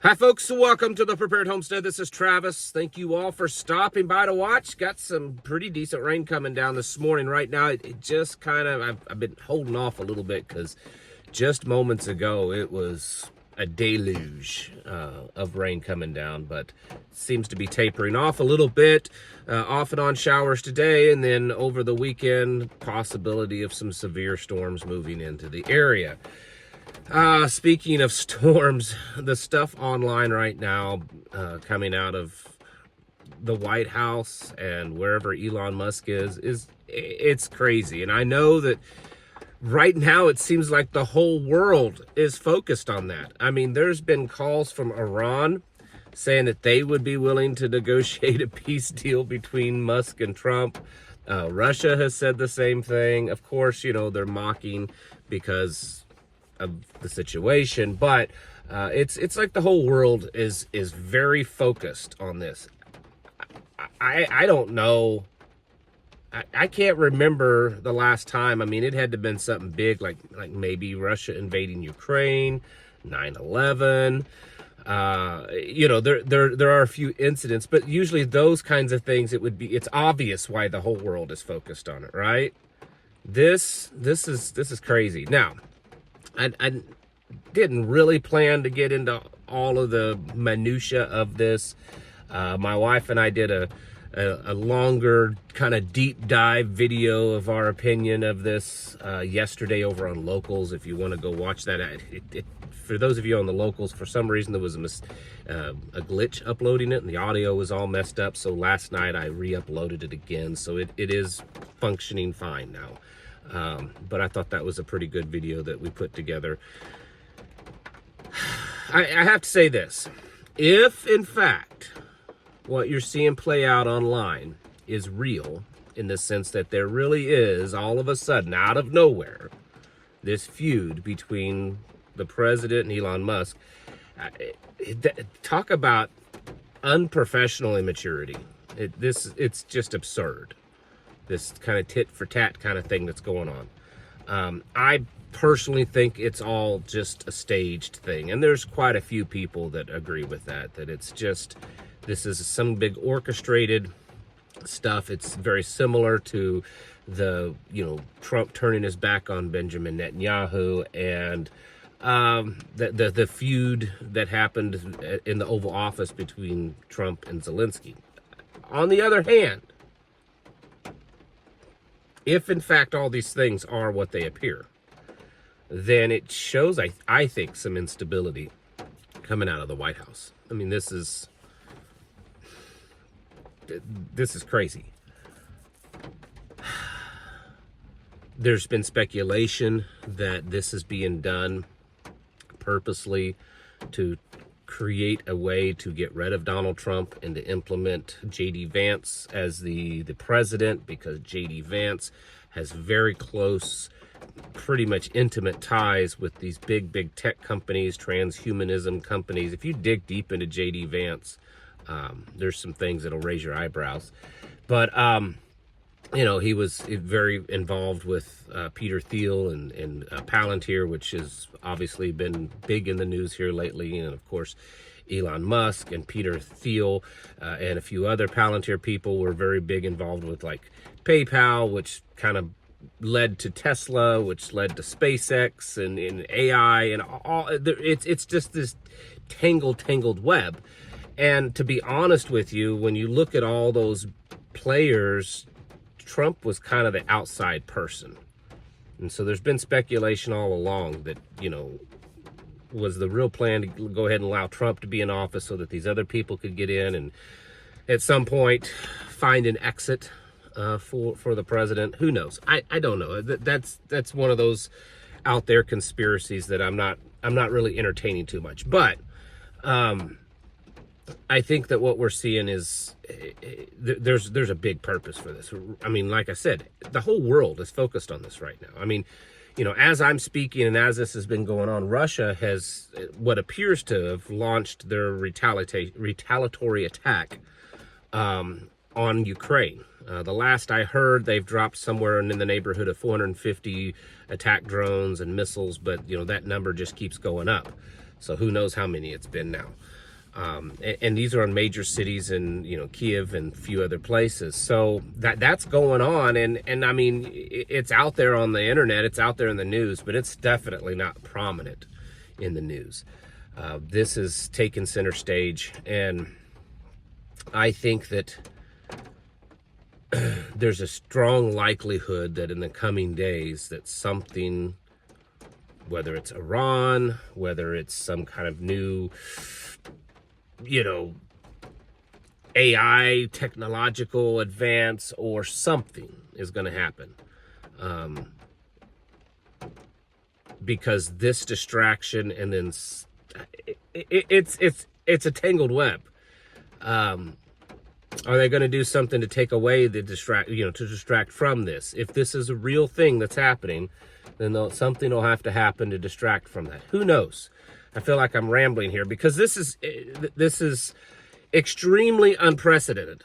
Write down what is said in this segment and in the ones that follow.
Hi folks, welcome to the Prepared Homestead. This is Travis. Thank you all for stopping by to watch. Got some pretty decent rain coming down this morning. Right now, it just kind of, I've been holding off a little bit because just moments ago, it was a deluge of rain coming down, but it seems to be tapering off a little bit. Off and on showers today, and then over the weekend, possibility of some severe storms moving into the area. Speaking of storms, the stuff online right now coming out of the White House and wherever Elon Musk is it's crazy. And I know that right now it seems like the whole world is focused on that. I mean, there's been calls from Iran saying that they would be willing to negotiate a peace deal between Musk and Trump. Russia has said the same thing. Of course, you know, they're mocking because of the situation, but it's like the whole world is very focused on this. I don't know. I can't remember the last time. I mean, it had to have been something big, like maybe Russia invading Ukraine, 9/11. You know, there are a few incidents, but usually those kinds of things, it's obvious why the whole world is focused on it, right? This is crazy. Now, I didn't really plan to get into all of the minutia of this. My wife and I did a longer kind of deep dive video of our opinion of this yesterday over on Locals. If you want to go watch that, for those of you on the Locals, for some reason there was a glitch uploading it and the audio was all messed up. So last night I re-uploaded it again. So it is functioning fine now. But I thought that was a pretty good video that we put together. I have to say this. If, in fact, what you're seeing play out online is real, in the sense that there really is, all of a sudden, out of nowhere, this feud between the president and Elon Musk, talk about unprofessional immaturity. It's just absurd. This kind of tit for tat kind of thing that's going on. I personally think it's all just a staged thing. And there's quite a few people that agree with that it's just, this is some big orchestrated stuff. It's very similar to the, Trump turning his back on Benjamin Netanyahu and the feud that happened in the Oval Office between Trump and Zelensky. On the other hand, if in fact all these things are what they appear, then it shows, I think, some instability coming out of the White House. I mean, this is crazy. There's been speculation that this is being done purposely to create a way to get rid of Donald Trump and to implement J.D. Vance as the president, because J.D. Vance has very close, pretty much intimate ties with these big tech companies, transhumanism companies. If you dig deep into J.D. Vance, there's some things that'll raise your eyebrows. But, he was very involved with Peter Thiel and Palantir, which has obviously been big in the news here lately. And, of course, Elon Musk and Peter Thiel and a few other Palantir people were very big involved with, like, PayPal, which kind of led to Tesla, which led to SpaceX and AI and all. It's just this tangled web. And to be honest with you, when you look at all those players, Trump was kind of the outside person. And so there's been speculation all along that, was the real plan to go ahead and allow Trump to be in office so that these other people could get in and at some point find an exit for the president. Who knows? I don't know. That's one of those out there conspiracies that I'm not really entertaining too much. But I think that what we're seeing is there's a big purpose for this. I mean, like I said, the whole world is focused on this right now. I mean, as I'm speaking and as this has been going on, Russia has what appears to have launched their retaliatory attack on Ukraine. The last I heard, they've dropped somewhere in the neighborhood of 450 attack drones and missiles, but that number just keeps going up. So who knows how many it's been now. And these are in major cities in, Kiev and a few other places. So that's going on. And I mean, it's out there on the internet, it's out there in the news, but it's definitely not prominent in the news. This is taken center stage. And I think that there's a strong likelihood that in the coming days that something, whether it's Iran, whether it's some kind of new, AI technological advance or something is going to happen. Because this distraction and then it's a tangled web. Are they going to do something to take away the to distract from this? If this is a real thing that's happening, then something will have to happen to distract from that. Who knows? I feel like I'm rambling here because this is extremely unprecedented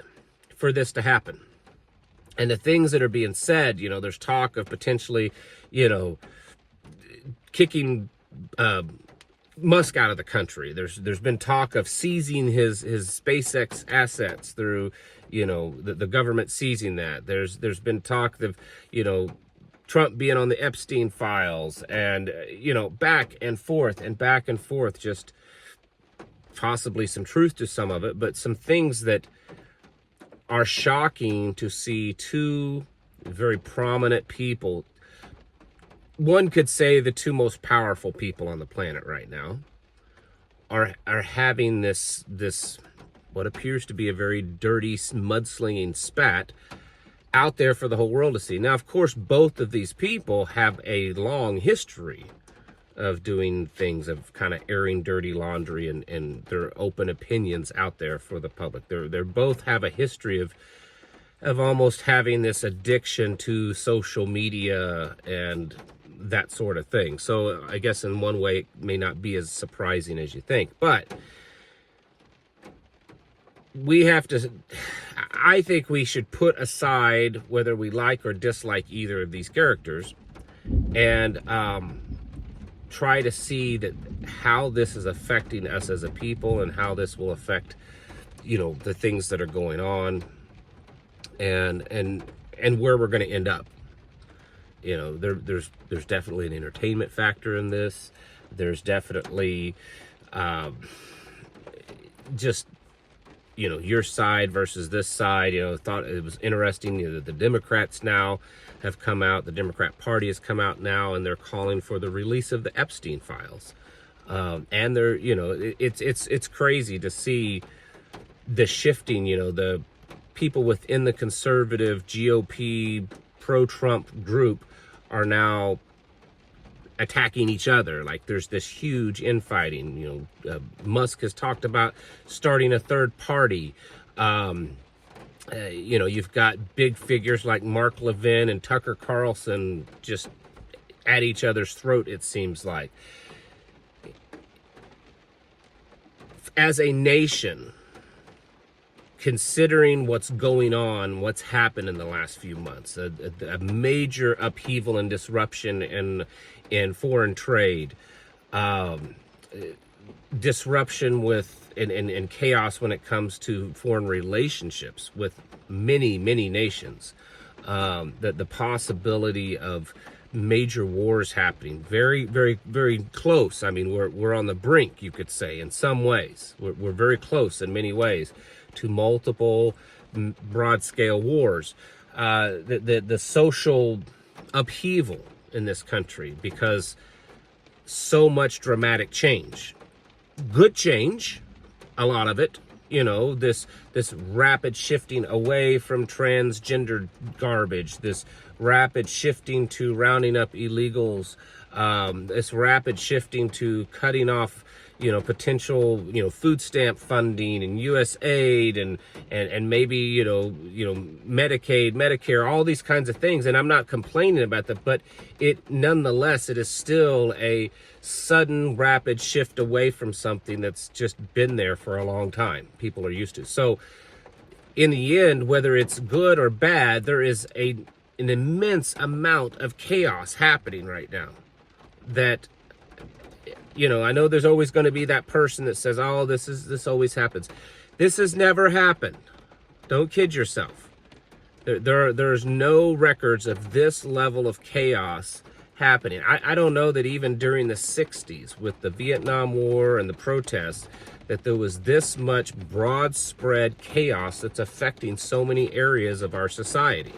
for this to happen. And the things that are being said, there's talk of potentially, kicking Musk out of the country. There's been talk of seizing his SpaceX assets through, the government seizing that. There's been talk of, Trump being on the Epstein files and, back and forth, just possibly some truth to some of it, but some things that are shocking to see two very prominent people. One could say the two most powerful people on the planet right now are having this what appears to be a very dirty mudslinging spat out there for the whole world to see. Now, of course, both of these people have a long history of doing things, of kind of airing dirty laundry and their open opinions out there for the public. They both have a history of almost having this addiction to social media and that sort of thing. So I guess in one way it may not be as surprising as you think, but I think we should put aside whether we like or dislike either of these characters and try to see that how this is affecting us as a people and how this will affect, the things that are going on and where we're going to end up. There's definitely an entertainment factor in this. There's definitely just, your side versus this side. Thought it was interesting that the Democrats now have come out. The Democrat Party has come out now, and they're calling for the release of the Epstein files. And they're, it's crazy to see the shifting. The people within the conservative GOP pro-Trump group are now attacking each other. Like there's this huge infighting. Musk has talked about starting a third party. You've got big figures like Mark Levin and Tucker Carlson just at each other's throat, it seems like. As a nation, considering what's going on, what's happened in the last few months, a major upheaval and disruption in foreign trade, disruption with and chaos when it comes to foreign relationships with many nations, the possibility of major wars happening, very close. I mean, we're on the brink, you could say, in some ways. We're very close in many ways to multiple broad-scale wars. The social upheaval in this country because so much dramatic change. Good change, a lot of it. This rapid shifting away from transgender garbage, this rapid shifting to rounding up illegals, this rapid shifting to cutting off potential food stamp funding and US aid and maybe Medicaid, Medicare, all these kinds of things. And I'm not complaining about that, but nonetheless it is still a sudden rapid shift away from something that's just been there for a long time. People are used to. So in the end, whether it's good or bad, there is an immense amount of chaos happening right now that you know, I know there's always going to be that person that says, oh, this always happens. This has never happened. Don't kid yourself. There's no records of this level of chaos happening. I don't know that even during the 60s with the Vietnam War and the protests, that there was this much broad spread chaos that's affecting so many areas of our society.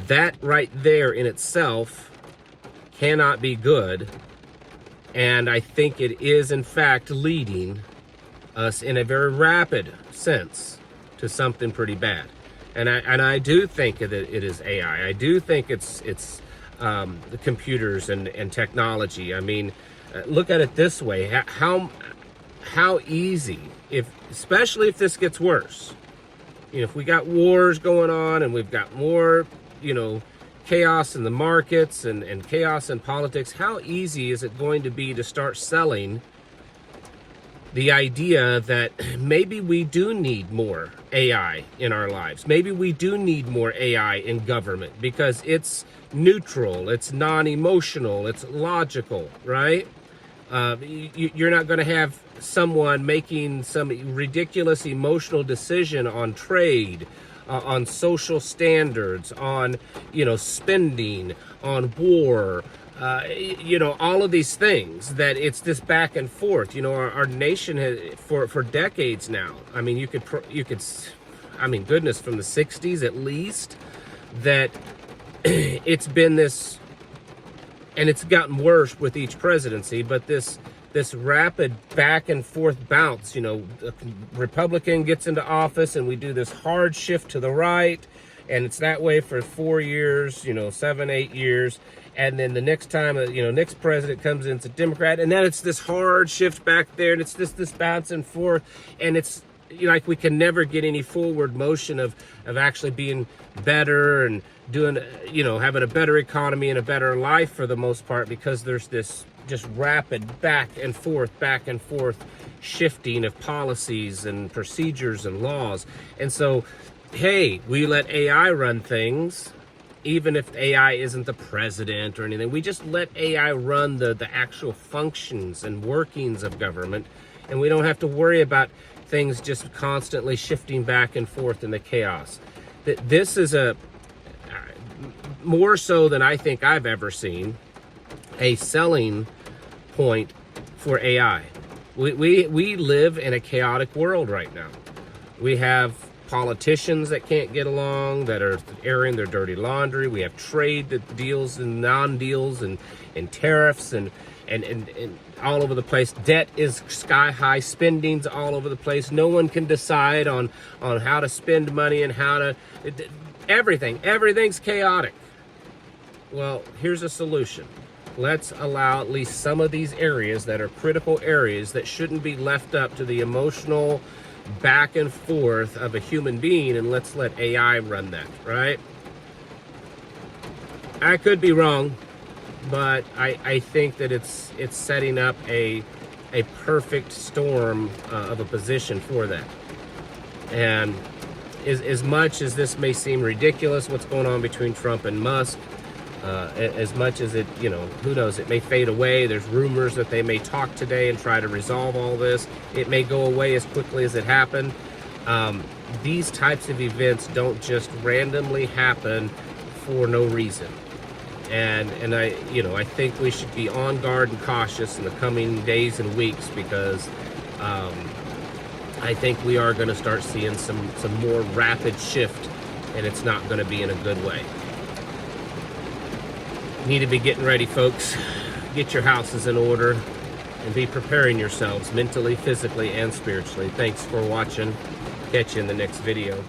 That right there in itself cannot be good. And I think it is in fact leading us in a very rapid sense to something pretty bad. And I do think that it is AI. I do think it's the computers and technology. I mean, look at it this way: how easy, especially if this gets worse. You know, if we got wars going on and we've got more, you know, chaos in the markets and chaos in politics, how easy is it going to be to start selling the idea that maybe we do need more AI in our lives? Maybe we do need more AI in government because it's neutral, it's non-emotional, it's logical, right? You're not going to have someone making some ridiculous emotional decision on trade, on social standards, on, you know, spending, on war, you know, all of these things, that it's this back and forth. You know, our nation has, for decades now, I mean, you could, I mean, goodness, from the 60s at least, that it's been this, and it's gotten worse with each presidency, but this rapid back and forth bounce. You know, the Republican gets into office and we do this hard shift to the right, and it's that way for 4 years, you know, 7, 8 years. And then the next time, you know, next president comes in, it's a Democrat, and then it's this hard shift back there, and it's this bounce and forth, and it's, you know, like we can never get any forward motion of actually being better and doing, you know, having a better economy and a better life for the most part, because there's this just rapid back and forth shifting of policies and procedures and laws. And so, hey, we let AI run things, even if AI isn't the president or anything. We just let AI run the actual functions and workings of government, and we don't have to worry about things just constantly shifting back and forth in the chaos. This is a more so than I think I've ever seen a selling point for AI. We live in a chaotic world right now. We have politicians that can't get along, that are airing their dirty laundry. We have trade that deals and non-deals and tariffs and all over the place. Debt is sky high, spending's all over the place. No one can decide on how to spend money and how to, everything's chaotic. Well, here's a solution. Let's allow at least some of these areas that are critical areas that shouldn't be left up to the emotional back and forth of a human being, and let's let AI run that, right? I could be wrong, but I think that it's setting up a perfect storm of a position for that. And as much as this may seem ridiculous, what's going on between Trump and Musk, as much as it, you know, who knows, it may fade away. There's rumors that they may talk today and try to resolve all this. It may go away as quickly as it happened. These types of events don't just randomly happen for no reason. And I think we should be on guard and cautious in the coming days and weeks, because I think we are going to start seeing some more rapid shift, and it's not going to be in a good way. Need to be getting ready, folks. Get your houses in order and be preparing yourselves mentally, physically, and spiritually. Thanks for watching. Catch you in the next video.